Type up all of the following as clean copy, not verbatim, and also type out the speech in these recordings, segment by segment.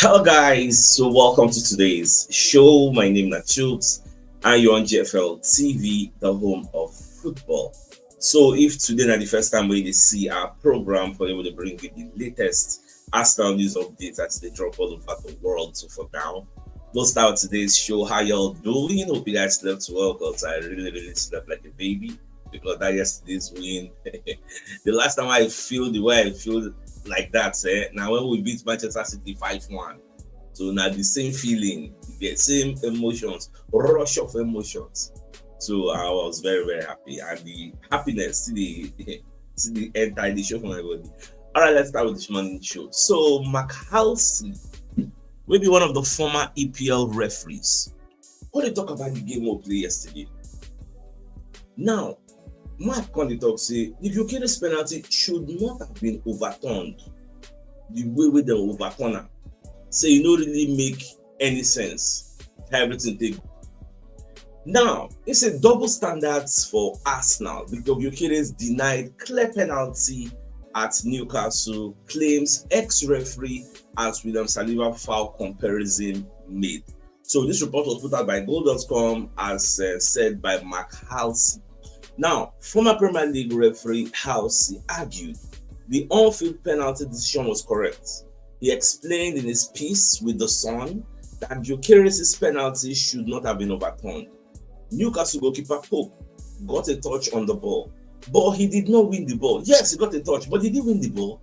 Hello guys, so welcome to today's show. My name is CHUKS and you're on GFL TV, the home of football. So if today is the first time we see our program for able to bring you the latest Arsenal news updates as they drop all over the world. So for now, we'll start today's show. How y'all doing? Hope you guys slept well because I really slept like a baby because that yesterday's win. The last time I feel the way I feel like that, now when we beat Manchester City 5-1. So now the same feeling, the same emotions, rush of emotions. So I was very happy, and the happiness to the entire the show for my body. All right, let's start with this morning show. So McHalsey, maybe one of the former EPL referees, what they talk about the game we played yesterday. Now, Mark on the talk say the Gyökeres penalty should not have been overturned the way they overturn am. Say e no really make any sense. Everything take. Now, it's a double standards for Arsenal because Gyökeres denied clear penalty at Newcastle, claims ex-referee as William Saliba foul comparison made. So this report was put out by Goal.com as said by McHalsey. Now, former Premier League referee Halsey argued the on-field penalty decision was correct. He explained in his piece with The Sun that Gyökeres' penalty should not have been overturned. Newcastle goalkeeper Pope got a touch on the ball, but he did not win the ball. Yes, he got a touch, but did he win the ball?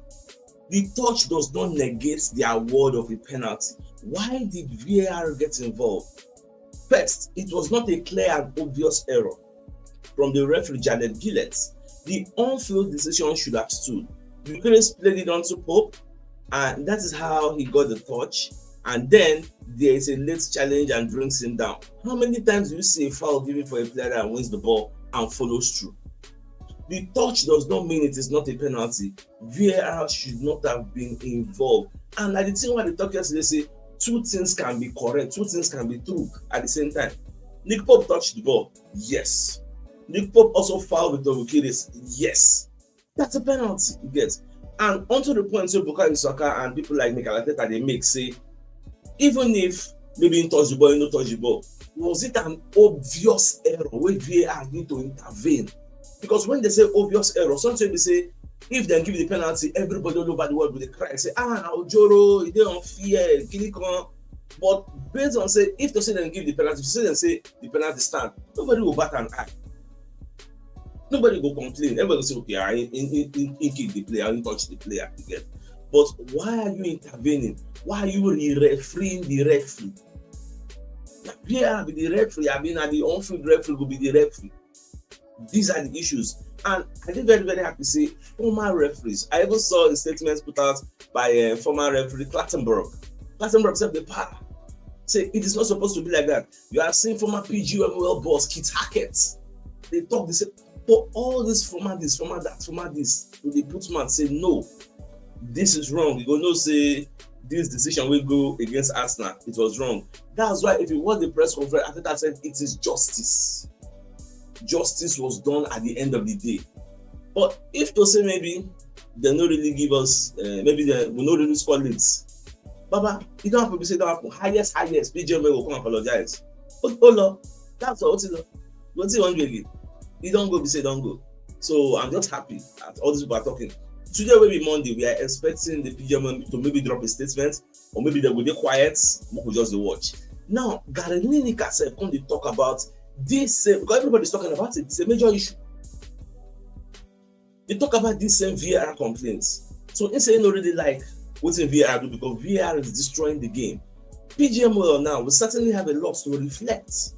The touch does not negate the award of a penalty. Why did VAR get involved? First, it was not a clear and obvious error from the referee Janet Gillett. The on-field decision should have stood. Gyökeres played it onto Pope, and that is how he got the touch. And then there is a late challenge and brings him down. How many times do you see a foul given for a player that wins the ball and follows through? The touch does not mean it is not a penalty. VAR should not have been involved. And like the thing where the talk yesterday say two things can be correct, two things can be true at the same time. Nick Pope touched the ball, yes. Nick Pope also fouled with Gyökeres, yes. That's a penalty, you get. And onto the point so Bukayo Saka and people like Mikel Arteta they make say, even if maybe he touch the ball, he no touch the ball, was it an obvious error where VAR need to intervene? Because when they say obvious error, sometimes they say if they give the penalty, everybody all over the world will cry, say, Ojoro, he dey unfair, Kinikon. But based on say, if they say they give the penalty, if say the penalty stand, nobody will bat an eye. Nobody go complain. Everybody will say, okay, I kick the player, I touch the player again. But why are you intervening? Why are you refereeing the referee? VAR be the referee, I mean, and the on-field referee will be the referee. These are the issues. And I did very happy to say former referees. I even saw the statements put out by former referee Clattenburg. Clattenburg said the power. Say it is not supposed to be like that. You are seeing former PGMOL boss Kit Hackett. They talk, they say, for all this former this, former that, former this, they put man say no, this is wrong. You go no say this decision will go against Arsenal. It was wrong. That's why if you watch the press conference, Arteta said it is justice. Justice was done at the end of the day. But if to say maybe they don't really give us, maybe they will not really score leads. Baba, you don't have to say that happen. Highest, PGMOL will come and apologize. But Lord, that's all. What's it want to again? You don't go, we say don't go. So I'm just happy that all these people are talking. Today will be Monday. We are expecting the PGMOL to maybe drop a statement, or maybe they will be quiet, we will just watch. Now, Gary Lineker said, come to talk about this, because everybody's talking about it. It's a major issue. They talk about this same VAR complaints. So instead, not really like what's in VAR do, because VAR is destroying the game. PGMOL now will certainly have a lot to reflect.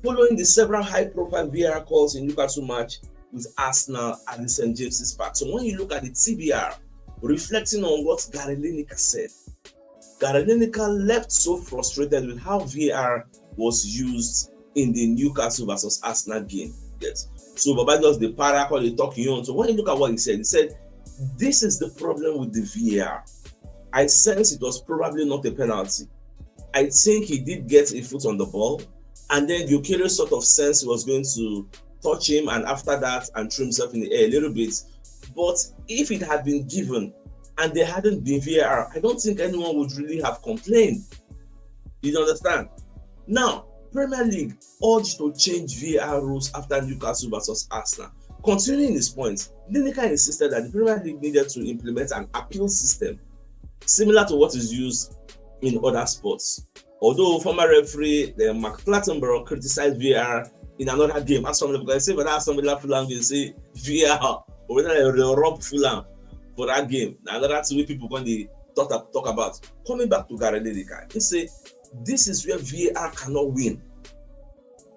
Following the several high-profile VAR calls in Newcastle match with Arsenal at the St. James's Park. So when you look at the TBR, reflecting on what Gary Lineker said, Gary Lineker left so frustrated with how VAR was used in the Newcastle versus Arsenal game. Yes. So Baba does the paracle they talking on. So when you look at what he said, this is the problem with the VAR. I sense it was probably not a penalty. I think he did get a foot on the ball, and then Gyökeres sort of sense he was going to touch him, and after that and threw himself in the air a little bit. But if it had been given, and there hadn't been VAR, I don't think anyone would really have complained. You understand? Now, Premier League urged to change VAR rules after Newcastle versus Arsenal. Continuing his point, Lineker insisted that the Premier League needed to implement an appeal system similar to what is used in other sports. Although former referee Mark Clattenburg criticized VAR in another game, as somebody because say whether somebody Fulham will say VAR or whether they rob Fulham for that game. Another two people when they talk about coming back to Gary Lineker, he say this is where VAR cannot win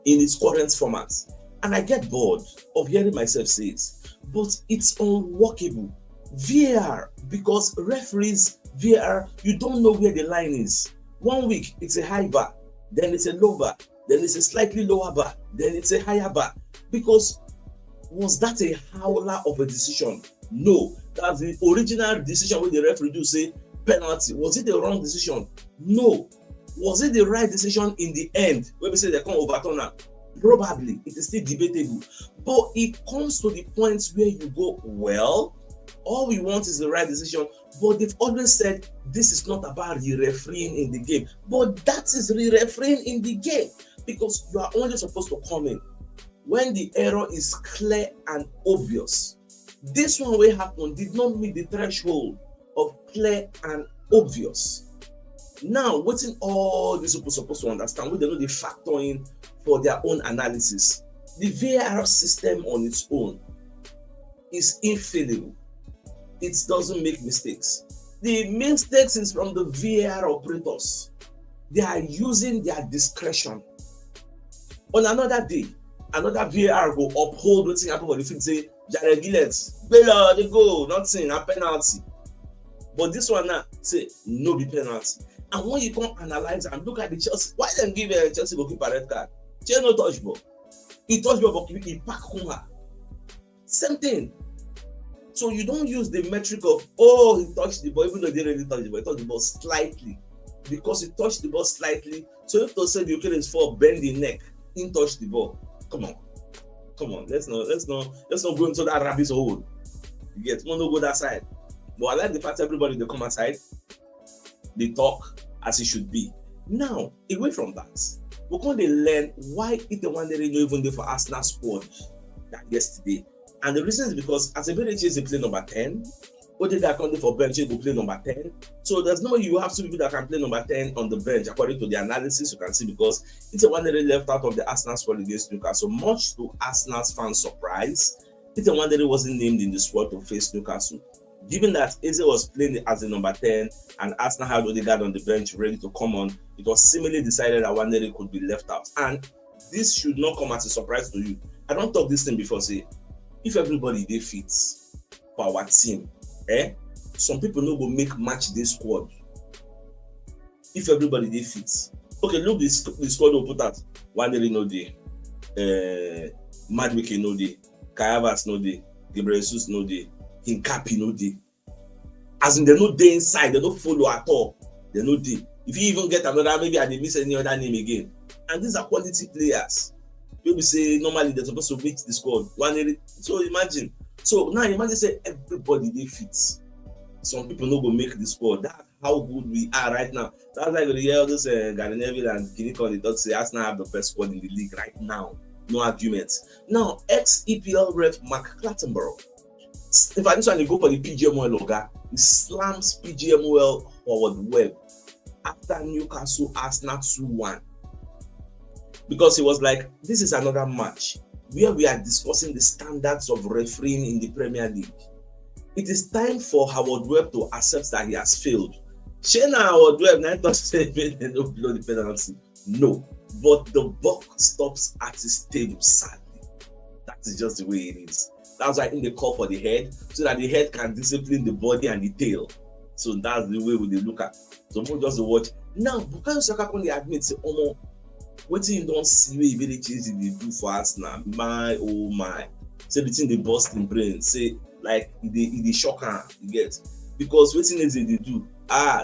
in its current format. And I get bored of hearing myself say it, but it's unworkable. VAR, because referees, VAR, you don't know where the line is. 1 week, it's a high bar, then it's a low bar, then it's a slightly lower bar, then it's a higher bar. Because was that a howler of a decision? No, that's the original decision where the referee do say penalty. Was it the wrong decision? No. Was it the right decision in the end? When we say they can't overturn it, probably it is still debatable. But it comes to the point where you go, well, all we want is the right decision. But they've always said this is not about re-refereeing in the game. But that is re-refereeing in the game, because you are only supposed to come in when the error is clear and obvious. This one way happened did not meet the threshold of clear and obvious. Now, what's all these people supposed to understand? What they know they factor in for their own analysis. The VAR system on its own is infallible. It doesn't make mistakes. The mistakes is from the VAR operators. They are using their discretion. On another day, another VAR will uphold what's happening for the field, say, Jared Gillett, Bella, they go, nothing, a penalty. But this one now, say, no be penalty. And when you come analyze and look at the Chelsea, why them give Chelsea goalkeeper a red card? Chelsea no touch ball. He touch ball, but he pack Kuma. Same thing. So you don't use the metric of, oh, he touched the ball, even though he didn't really touch the ball, he touched the ball slightly. Because he touched the ball slightly, so if to say the okay is for bend the neck, he touched the ball. Come on. Let's not go into that rabbit's hole. You get one no go that side. But I like the fact everybody they come aside, they talk as it should be. Now, away from that, we're going to learn why it the one they didn't even do for Arsenal squad that yesterday. And the reason is because as a bench is play number 10, Odegaard can for bench will play number 10. So there's no way you have two people that can play number 10 on the bench according to the analysis you can see, because it's a one that left out of the Arsenal squad against Newcastle. So much to Arsenal's fans' surprise, it's a one that wasn't named in the squad to face Newcastle. Given that Eze was playing as the number 10 and Arsenal had Odegaard on the bench ready to come on, it was seemingly decided that Wanderlei could be left out. And this should not come as a surprise to you. I don't talk this thing before, say, if everybody they fit for our team, some people no go make match this squad. If everybody they fit. Okay, look the squad will put out Wanderlei no day, Madueke no day, Kai Havertz no day, Gabriel Jesus no day, Hincapi no day. As in they no day inside, they don't follow at all. They no day. If you even get another, maybe I didn't miss any other name again. And these are quality players. People say normally they're supposed to make the squad. So imagine. So now imagine say everybody they fit. Some people no go make the squad. That's how good we are right now. That's like the year all those Gary Neville and Kinikon, they thought say Arsenal have the best squad in the league right now. No arguments. Now, ex-EPL ref Mark Clattenburg. In fact, this one they go for the PGMOL logo. He slams PGMOL Howard Webb after Newcastle Arsenal 2-1. Because he was like, this is another match where we are discussing the standards of refereeing in the Premier League. It is time for Howard Webb to accept that he has failed. Shana Howard Webb, I thought they don't blow the penalty. No, but the buck stops at his table, sadly. That is just the way it is. That's why in the call for the head, so that the head can discipline the body and the tail. So that's the way they look at. So more just watch. Now, Bukayo Saka when they admit, say, oh, what you don't see where you really change they do for us now. My oh my. Say between the Boston brain, say like it shock her, you get. Because what thing is they do?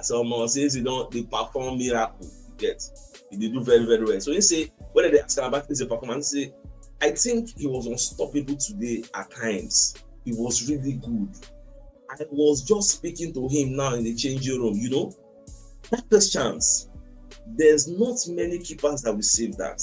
Someone says they perform miracle, you get. They do very, very well. So you say, whether they ask about his performance, say, I think he was unstoppable today at times. He was really good. I was just speaking to him now in the changing room, that first chance, there's not many keepers that will save that.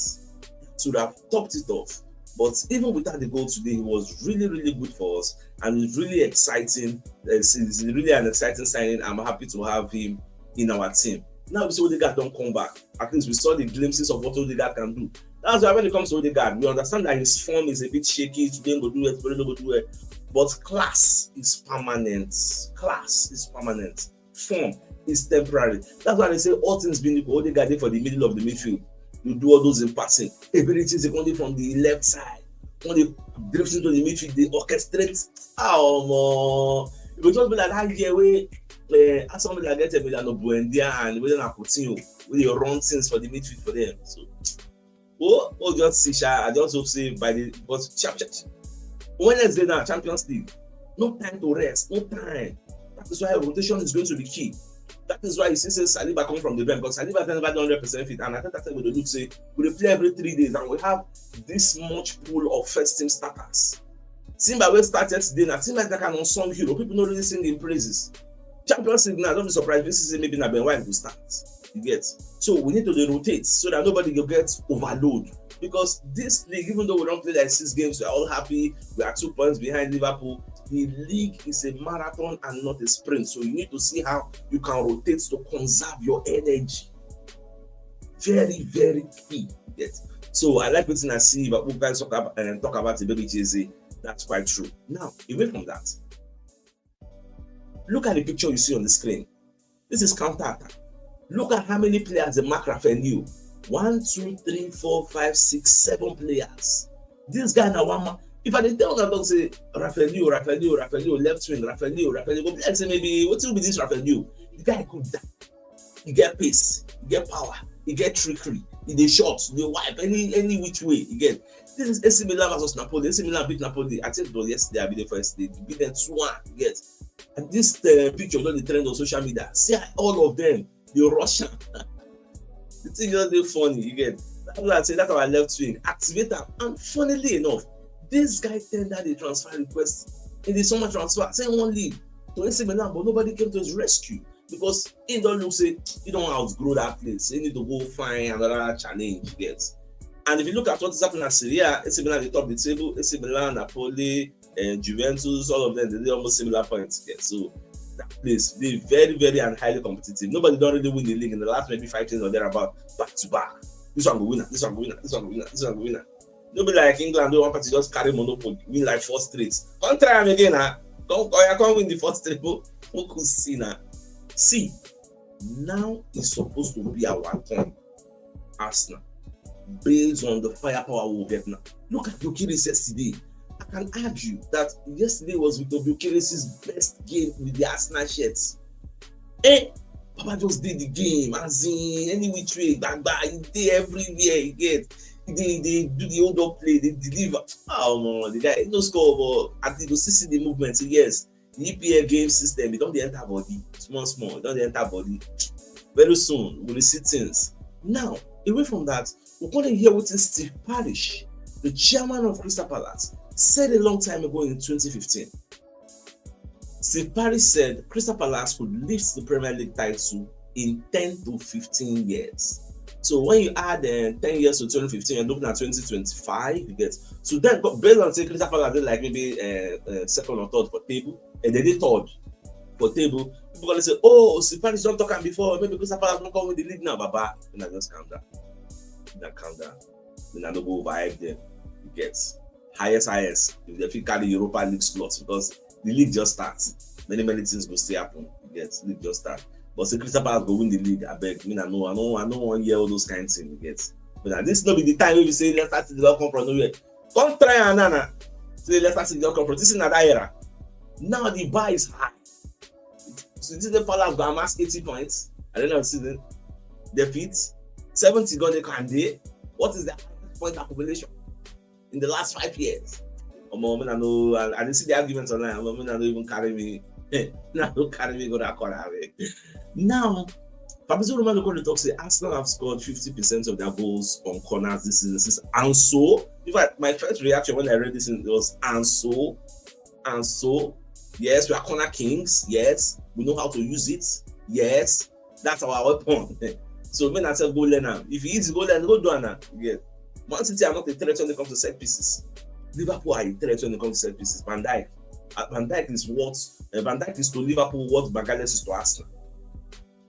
Should have topped it off. But even without the goal today, it was really, really good for us, and it's really exciting. It's really an exciting signing. I'm happy to have him in our team. Now we see Odegaard don't come back. At least we saw the glimpses of what Odegaard can do. That's why when it comes to Odegaard, we understand that his form is a bit shaky. Today go do it, today go do it. But class is permanent. Class is permanent. Form is temporary. That's why they say all things being equal, Odegaard for the middle of the midfield. You do all those in passing. Abilities they come from the left side. When they drift into the midfield, they orchestrate. It will just be like that year where as somebody that get a million of Buendia and we don't Coutinho, we run things for the midfield for them. So, just see, I just hope say by the Wednesday now, Champions League, no time to rest, no time. That is why rotation is going to be key. That is why you see Saliba coming from the bench, because Saliba never done 100% fit, and I think that's why we look say we play every 3 days, and we have this much pool of first team starters. Simba will started today. Now Simba like an unsung hero. People don't really sing in praises. Champions League now, don't be surprised. This season maybe Ben White will start. You get, so we need to rotate so that nobody will get overload. Because this league, even though we don't play like 6 games, we're all happy. We are 2 points behind Liverpool. The league is a marathon and not a sprint. So you need to see how you can rotate to conserve your energy. Very, very key. Yes. So I like what I see, but we guys talk about the baby Jay-Z. That's quite true. Now, away from that, look at the picture you see on the screen. This is counter attack. Look at how many players they mark Rafael Leao. 1, 2, 3, 4, 5, 6, 7 players. This guy now one man. If I didn't tell them, don't say Rafael Leao, left wing, Rafael Leao. Go play say maybe what will be this Rafael Leao? The guy could die. He get pace, he get power, he get trickery, he dey shot, they wipe any which way. You get. This is AC Milan versus Napoli. AC Milan beat Napoli. I think it was yesterday. I beat the first day. They beat them 2-1. You get. And this picture don't the trend on social media. See all of them. The Russian. The thing is just funny. You get. That's what I say. That's our left wing. Activate them. And funnily enough, this guy tendered a transfer request in the summer transfer. Saying one league to AC Milan, but nobody came to his rescue because he don't look say he don't outgrow that place. He need to go find another challenge. You get. And if you look at what is happening at Serie A, AC Milan at the top of the table, AC Milan, Napoli, and Juventus, all of them, they almost similar points. Yeah. So that place, they're very, very and highly competitive. Nobody don't really win the league in the last maybe 5 years or thereabout, back to back. This one go winner, this one go winner, this one go winner, this one go winner. Nobody like England, one party just carry monopoly, win like 4 straight. Can't try them again, huh? Can't win the 4th straight. Who could see now? See, now it's supposed to be our turn. Arsenal. Based on the firepower we'll get now. Look at Gyökeres yesterday. I can argue that yesterday was Victor Gyökeres' best game with the Arsenal shirts. Papa just did the game, as in any which way, he did everywhere he get. They do the hold up play, they deliver. Oh man, the guy no score, but at least you see the movement. So yes, the EPL game system, it don't enter body, small, it don't enter body. Very soon, we'll see things. Now, away from that, we're going to hear what Steve Parish, the chairman of Crystal Palace, said a long time ago in 2015. Steve Parish said Crystal Palace could lift the Premier League title in 10 to 15 years. So when you add 10 years to 2015, you're looking at 2025, you get. So then, based on say Crystal Palace did like maybe second or third for table, and they did third for table, people gonna say, oh, Steve Parish don't talk about before, maybe Crystal Palace don't come with the league now, Baba. And I just calm down. Then I don't go overhype them. You get highest. If you carry Europa League slots, because the league just starts. Many things will still happen. You get league just start. But say Crystal Palace go win the league, I beg. I don't want to hear all those kinds of things. You get. But this not be the time when you say let's start to develop come from nowhere. Come try and say let's start to develop come from. This is another era. Now the bar is high. So this is the Palace go amass 80 points. I don't know the season. Defeat 70 gone they can day. What is the point accumulation in the last 5 years? I know, I didn't see the arguments online. I don't even carry me. Don't carry me go that corner. Now, Fabrizio Romano going to talk say Arsenal have scored 50% of their goals on corners this season. And so, in fact, my first reaction when I read this was and so, Yes, we are corner kings. Yes, we know how to use it. Yes, that's our weapon. So when I say go learn now, if you easy go learn, go do now. Yeah. Man City are not a threat when it comes to set pieces. Liverpool are a threat when it comes to set pieces. Van Dijk is what Van Dijk is to Liverpool what Magalhaes is to Arsenal.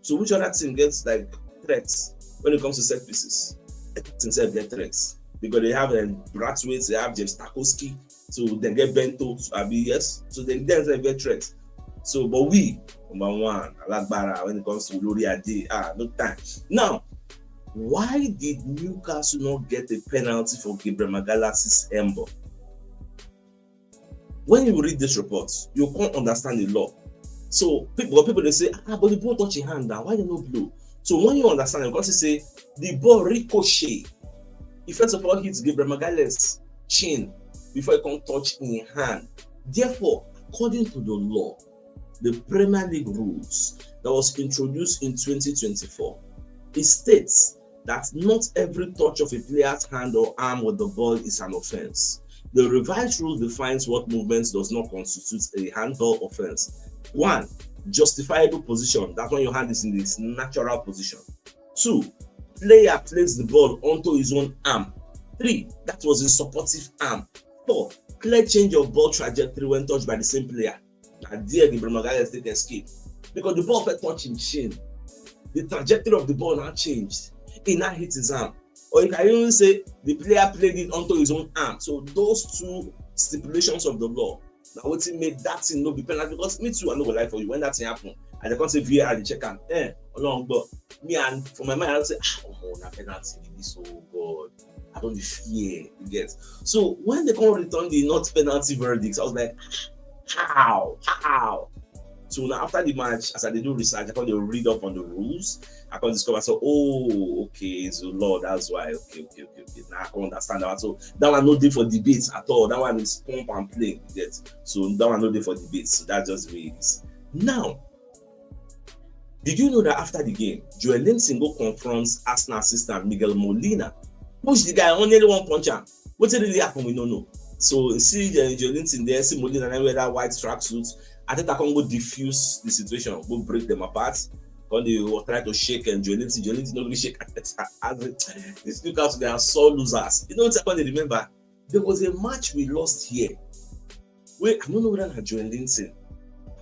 So which other team gets like threats when it comes to set pieces? Everything get threats because they have Brathwaite, they have James Tarkowski, so they get Bento, yes, so they get threats. So but we number one, Alagbara when it comes to Lori Ade, no time. Now, why did Newcastle not get a penalty for Gabriel Magalhaes' handball? When you read this report, you can't understand the law. So people they say, but the ball touch your hand now, why they no blow? So when you understand, because you say the ball ricochet. He first of all hits Gabriel Magalhaes' chin before he can touch in hand. Therefore, according to the law, the Premier League rules that was introduced in 2024, it states that not every touch of a player's hand or arm with the ball is an offense. The revised rule defines what movements does not constitute a handball offense. 1. Justifiable position. That's when your hand is in its natural position. 2. Player placed the ball onto his own arm. 3. That was his supportive arm. 4. Clear change of ball trajectory when touched by the same player. And there Gabriel Magalhaes did escape because the ball fell touch his chin. The trajectory of the ball now changed. He now hit his arm. Or you can even say the player played it onto his own arm. So those two stipulations of the law, now what made that thing no be penalty, because me too, I know what lie for you when that thing happen. And they can't say VAR, they check and along, but me and for my mind, I'll say, oh, na penalty, this, oh God, I don't fear, you get. So when they can't return the not penalty verdicts, I was like, how? So now after the match, as I did do research, I can read up on the rules. I can discover, so okay, so Lord, that's why. Okay. Now I can understand that. So that one no day for debates at all. That one is pump and play. Yes. So that one no day for debates. So that's just the way it is. Now, did you know that after the game, Joel Linton go confronts Arsenal assistant Miguel Molina, push the guy only one puncher? What did really happen? We don't know. So you see Joel Linton there, see Molina and wear that white tracksuit. I think I can go diffuse the situation, go break them apart. When they were trying to shake and Joel Linton not really shake. These Newcastle, they are so losers. You know what I remember? There was a match we lost here. Where I don't know whether Joel Linton,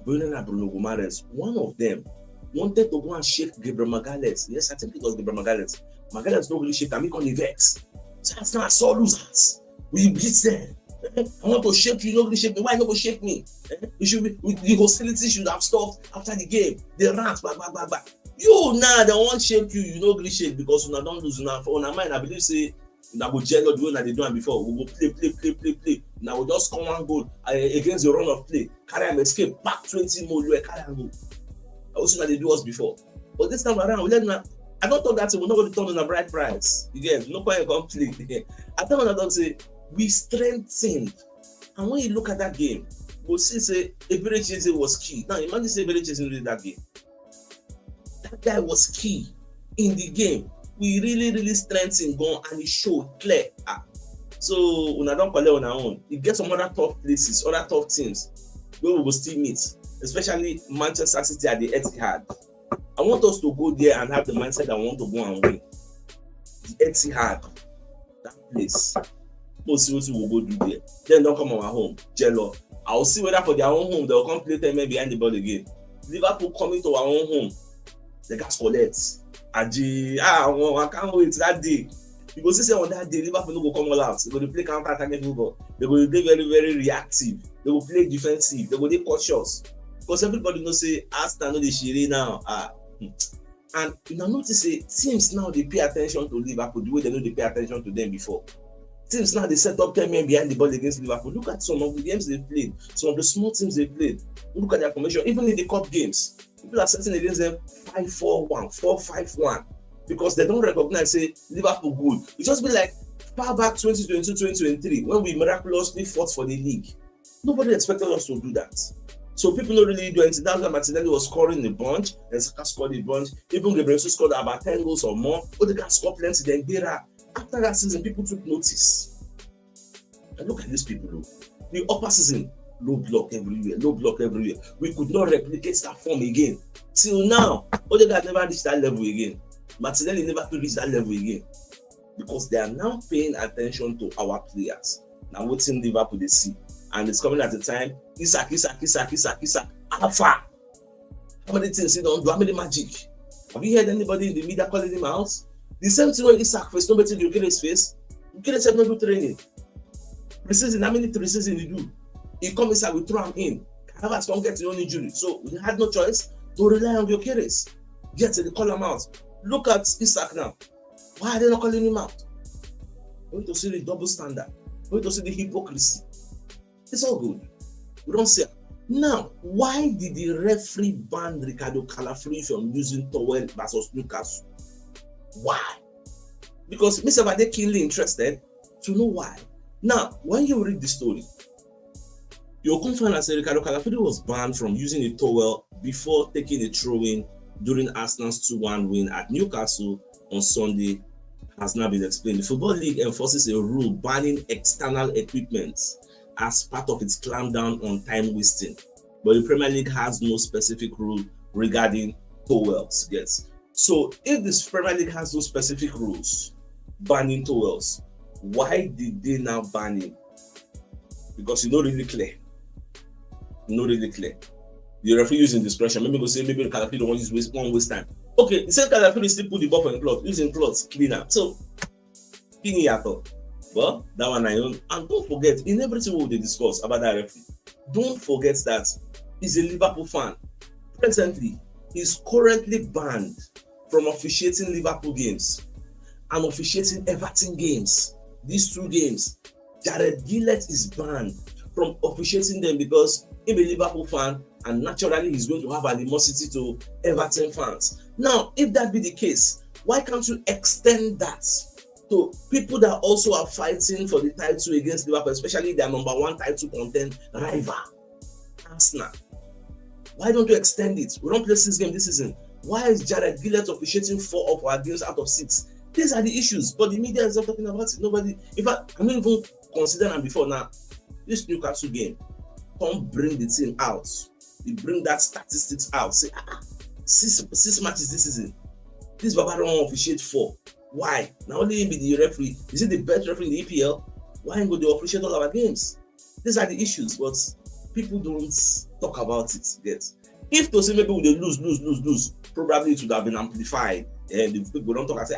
Bruno Guimaraes, one of them wanted to go and shake Gabriel Magalhaes. Yes, I think it was Gabriel Magalhaes. Magalhaes not really shake, and me on the vex. So that's not so losers. We beat them. I want to shake you, nobody shake me. Why nobody shake me? You should be, the hostility should have stopped after the game. The rants, blah. You now they won't shake you, you know really shake because you don't lose now. For my mind, I believe say now go jealous the way that they done before. We go play. Now we just come and goal against the run of play. Carry and escape, back 20 more, you carry and go. I also know they do us before. But this time around, we let now. I don't thought that we're not going to turn on a bright price. Again, no point complete. I don't say we strengthened, and when you look at that game, we'll see say Eberechi was key. Now imagine say Eberechi in that game. That guy was key in the game. We really strengthened gone and it showed clear. So when I don't call it on our own, it gets some other tough places, other tough teams where we will still meet, especially Manchester City at the Etihad. I want us to go there and have the mindset that I want to go and win. The Etihad, that place. We'll see what we will go do there. Then don't come on our home. Jello. I'll see whether for their own home they'll come play 10 men behind the ball again. Liverpool coming to our own home. The gas collects. I can't wait that day. Because they say on that day, Liverpool will come all out. They're going to play counter-attacking football. They're going to play very reactive. They will play defensive. They're going to be cautious. Because everybody knows say Arsenal know the shiri now. And you know notice say teams now they pay attention to Liverpool the way they know they pay attention to them before. Teams now they set up 10 men behind the ball against Liverpool. Look at some of the games they've played, some of the small teams they've played. Look at their formation, even in the cup games. People are setting against them 5-4-1, 4-5-1 because they don't recognize say Liverpool good. It just be like far back 2022-2023 when we miraculously fought for the league. Nobody expected us to do that. So people don't really do anything. That's why Martinelli was scoring a bunch, and Saka scored a bunch. Even Gabriel scored about 10 goals or more. Odegaard scored plenty. Then Guerra. After that season, people took notice. And look at these people. The upper season, low block everywhere, low block everywhere. We could not replicate that form again. Till now, Odegaard never reached that level again. Martinelli never could reach that level again. Because they are now paying attention to our players. Now, what's in Liverpool they see? And it's coming at the time, Isak, Alpha. How many things he don't do? How many magic? Have you heard anybody in the media calling him out? The same thing when Isak first, nobody you get his face. You get said no do training. Preseason, how many preseason you do? He come inside, we throw him in. Harvard's gonna get your own injury. So we had no choice to rely on Gyökeres. Get to call him out. Look at Isak now. Why are they not calling him out? We need to see the double standard. We need to see the hypocrisy. It's all good. We don't see it. Now, why did the referee ban Ricardo Calafuri from using towel versus Newcastle? Why? Because Mr. Vade keenly interested to know why. Now, when you read the story, you'll come find that Ricardo Calafuri was banned from using a towel before taking a throw-in during Arsenal's 2-1 win at Newcastle on Sunday has now been explained. The Football League enforces a rule banning external equipment as part of its clampdown on time wasting. But the Premier League has no specific rule regarding towels. Yes. So if this Premier League has no specific rules banning towels, why did they now ban him? Because it's not really clear. Not really clear. The referee using discretion. Maybe go say maybe the Calafuri don't want to waste time. Okay, the same Calafuri still put the ball on the cloth, using cloth cleaner. So, well, that one I own. And don't forget, in everything we discuss about that referee, don't forget that he's a Liverpool fan. Presently, he's currently banned from officiating Liverpool games and officiating Everton games. These two games, Jared Gillett is banned from officiating them because he's a Liverpool fan and naturally he's going to have animosity to Everton fans. Now, if that be the case, why can't you extend that to people that also are fighting for the title against Liverpool, especially their number one title content rival, Arsenal? Why don't you extend it? We don't play 6 games this season. Why is Jared Gillett officiating 4 of our games out of 6? These are the issues, but the media is not talking about it. Nobody, in fact, I mean, even consider them before now. This Newcastle game, come bring the team out. You bring that statistics out. Say, six matches this season. This Baba don't officiate 4. Why? Now only him be the referee. Is it the best referee in the EPL? Why him go to officiate all our games? These are the issues, but people don't talk about it yet. If to say maybe we lose, probably it would have been amplified. And if people don't talk and say,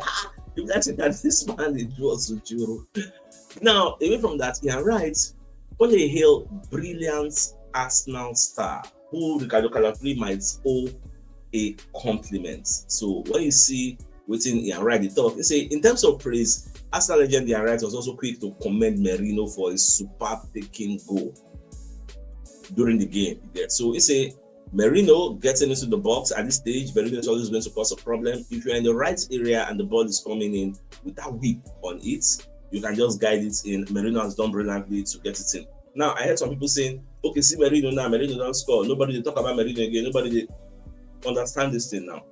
if that's it, that this man is also Juro. Now, away from that, you're right. On a hail brilliant Arsenal star who Ricardo Calafuri might owe a compliment. So when you see within Ian Wright the talk, you say in terms of praise, Arsenal legend Ian Wright was also quick to commend Merino for his superb taking goal during the game. So you say Merino getting into the box at this stage, Merino is always going to cause a problem. If you're in the right area and the ball is coming in with that whip on it, you can just guide it in. Merino has done brilliantly to get it in. Now, I heard some people saying, okay, see Merino now, Merino don't score. Nobody they talk about Merino again. Nobody they understand this thing now.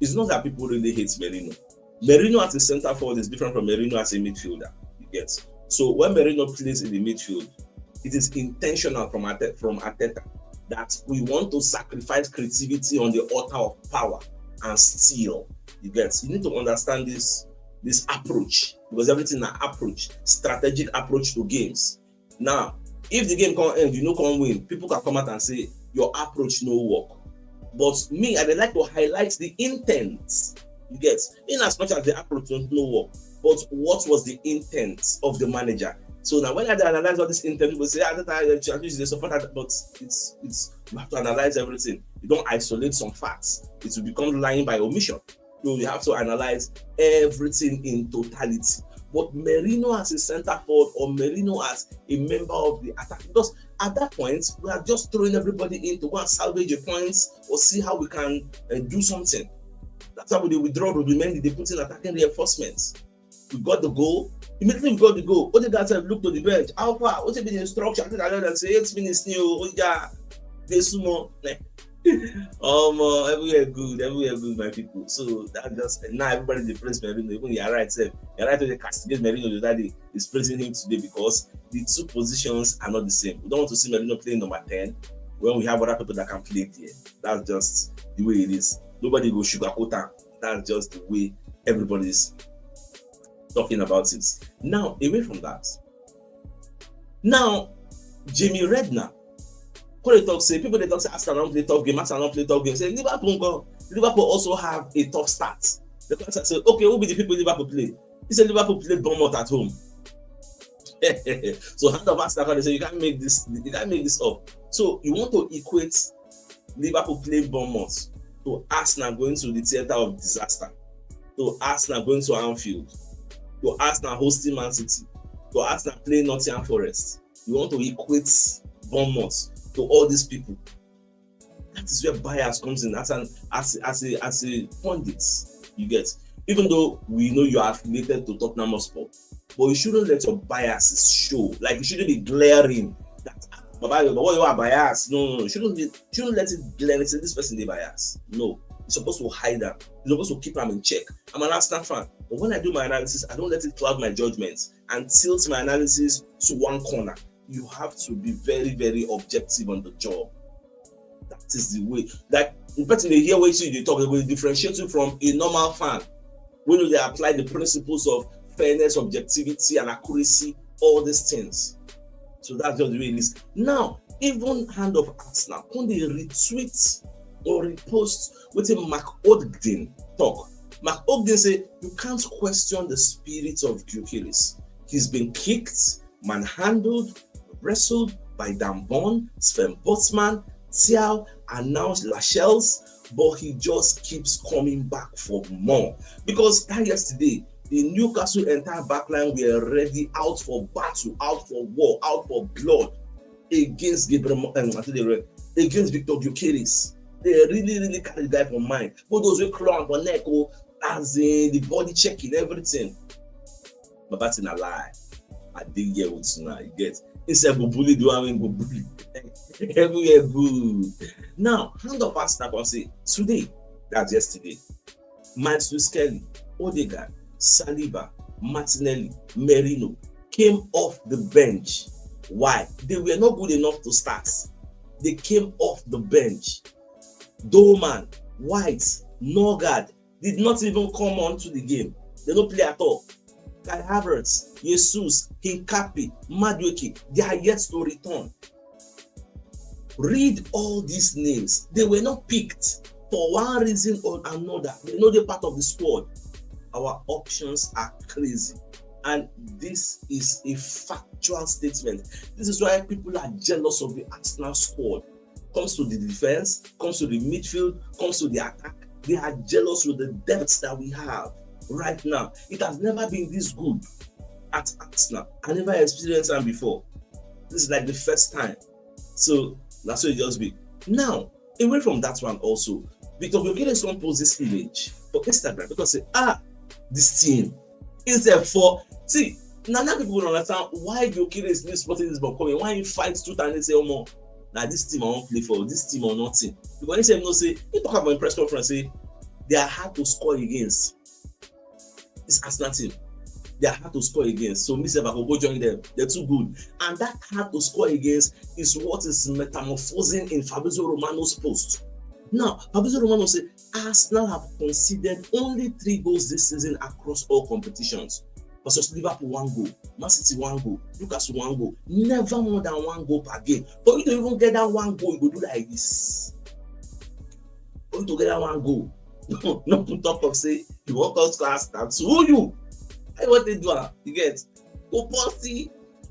It's not that people really hate Merino. Merino as a center forward is different from Merino as a midfielder. You get. So when Merino plays in the midfield, it is intentional from Arteta that we want to sacrifice creativity on the altar of power and steal. You get. You need to understand this approach, because everything is an approach, strategic approach to games. Now, if the game can't end, you know can't win, people can come out and say your approach no work. But me, I'd like to highlight the intent. You get, in as much as the approach no work, but what was the intent of the manager? So now, when I analyze all this intent, people say, at least they support that, but it's you have to analyze everything. You don't isolate some facts; it will become lying by omission. So you have to analyze everything in totality. But Merino as a center forward or Merino as a member of the attack, because at that point we are just throwing everybody in to go and salvage a points or see how we can do something. That's how we withdraw Rubimendi. They put in attacking reinforcements. We got the goal. Immediately we got the goal. What did that time? Look to the bench. How far? What's the instruction? I think I learned and say 8 minutes new. Oja, they sumo. everywhere good, my people. So that just now everybody they praise Merino. Even you're right, sir. You're right to the castigate Merino the other day is praising him today because the two positions are not the same. We don't want to see Merino playing number 10 when we have other people that can play there. That's just the way it is. Nobody go sugarcoat am. That's just the way everybody's talking about it. Now, away from that, now Jamie Redknapp, when they talk say people they talk say Arsenal don't play tough game, Arsenal don't play tough game. Say Liverpool also have a tough start. The question say, okay, who be the people Liverpool play? He said Liverpool played Bournemouth at home. So hand of Arsenal, they say you can't make this up. So you want to equate Liverpool playing Bournemouth to Arsenal going to the theatre of disaster, to Arsenal going to Anfield, to Arsenal hosting Man City, to Arsenal playing Nottingham Forest. You want to equate Bournemouth to all these people. That is where bias comes in as a pundit. You get, even though we know you are affiliated to Tottenham Hotspur, but you shouldn't let your biases show. Like you shouldn't be glaring that but you are biased. No. You shouldn't let it glare. Say this person is biased. No, you're supposed to hide that. You're supposed to keep them in check. I'm an Arsenal fan, but when I do my analysis, I don't let it cloud my judgment and tilt my analysis to one corner. You have to be very, very objective on the job. That is the way. Like the person they hear what you talk, they will differentiate you from a normal fan. When they apply the principles of fairness, objectivity, and accuracy, all these things. So that's just the way it is. Now, even hand of Arsenal, when they retweet or repost with a Mark Ogden talk, Mark Ogden say you can't question the spirit of Gyökeres. He's been kicked, manhandled, wrestled by Dan Burn, Sven Botman, Thiaw, and now Lascelles, but he just keeps coming back for more. Because that yesterday, the Newcastle entire backline were already out for battle, out for war, out for blood against Victor Gyökeres. They really carry the guy for mind. But those who claw for neck, as in the body checking, everything. But that's in a lie. I did get with now. You get instead of bully, do I mean go bully? Everywhere good. Now, hand of Arsenal can say today, that's yesterday. Miles Skelly, Odegaard, Saliba, Martinelli, Merino came off the bench. Why? They were not good enough to start. They came off the bench. Dolman, White, Norgard did not even come on to the game. They don't play at all. Kai Havertz, Jesus, Hincapi, Madueke, they are yet to return. Read all these names. They were not picked for one reason or another. They know they're part of the squad. Our options are crazy. And this is a factual statement. This is why people are jealous of the Arsenal squad. Comes to the defense, comes to the midfield, comes to the attack. They are jealous with the depth that we have right now. It has never been this good at Arsenal. I never experienced that before. This is like the first time. So that's what it just be. Now, away from that one also, Victor Gyökeres don't post this image for Instagram because say, this team instead for see now people don't understand why Gyökeres is spotting this ball coming. Why he fights tooth and they say, oh more. Now this team I won't play for, this team or nothing. Because he said no say, he talk about in press conference say they are hard to score against. This Arsenal team, they are hard to score against. So Mr. Bako go join them. They're too good. And that hard to score against is what is metamorphosing in Fabrizio Romano's post. Now, Fabrizio Romano said Arsenal have conceded only 3 goals this season across all competitions. Versus Liverpool 1 goal, Man City 1 goal, Newcastle 1 goal. Never more than 1 goal per game. For you to even get that 1 goal, you go do like this. For you to get that 1 goal. Not to talk of say you walk out class, that's who you. I want to do that. You get Oposi.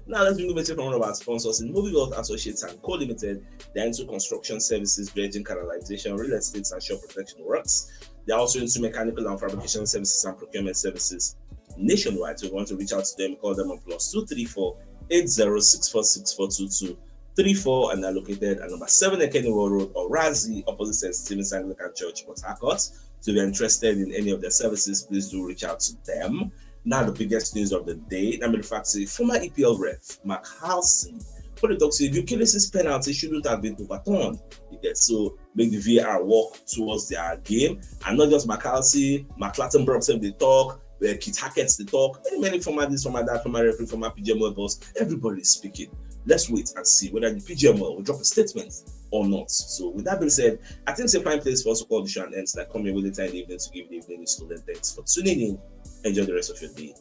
Now let's move from one of our sponsors in Movie World Associates and Co Limited. They're into construction services, dredging, canalization, real estate, and shore protection works. They're also into mechanical and fabrication services and procurement services nationwide. So if you want to reach out to them, call them on +234 80646422 34, and they're located at number 7 Ekenwell Road, or Razi, opposite St. Stephen's Anglican Church, Port Harcourt. So if you're interested in any of their services, please do reach out to them. Now the biggest news of the day, I'm in fact say former EPL ref Mark Halsey, for the talk say Gyökeres' penalty shouldn't have been overturned. He get. So make the VAR work towards their game, and not just McCarthy, McClattenburg, they talk, Kit Hackett, they talk, many former this, former that, former referee, former PGMOL boss, everybody is speaking. Let's wait and see whether the PGMOL will drop a statement or not. So with that being said, I think it's a fine place for us to call the show and ends. Like, come here with the time in the evening to give the evening news to them. Thanks for tuning in. Enjoy the rest of your day.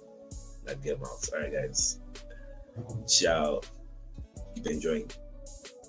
Like, get out. All right, guys. Ciao. Keep enjoying.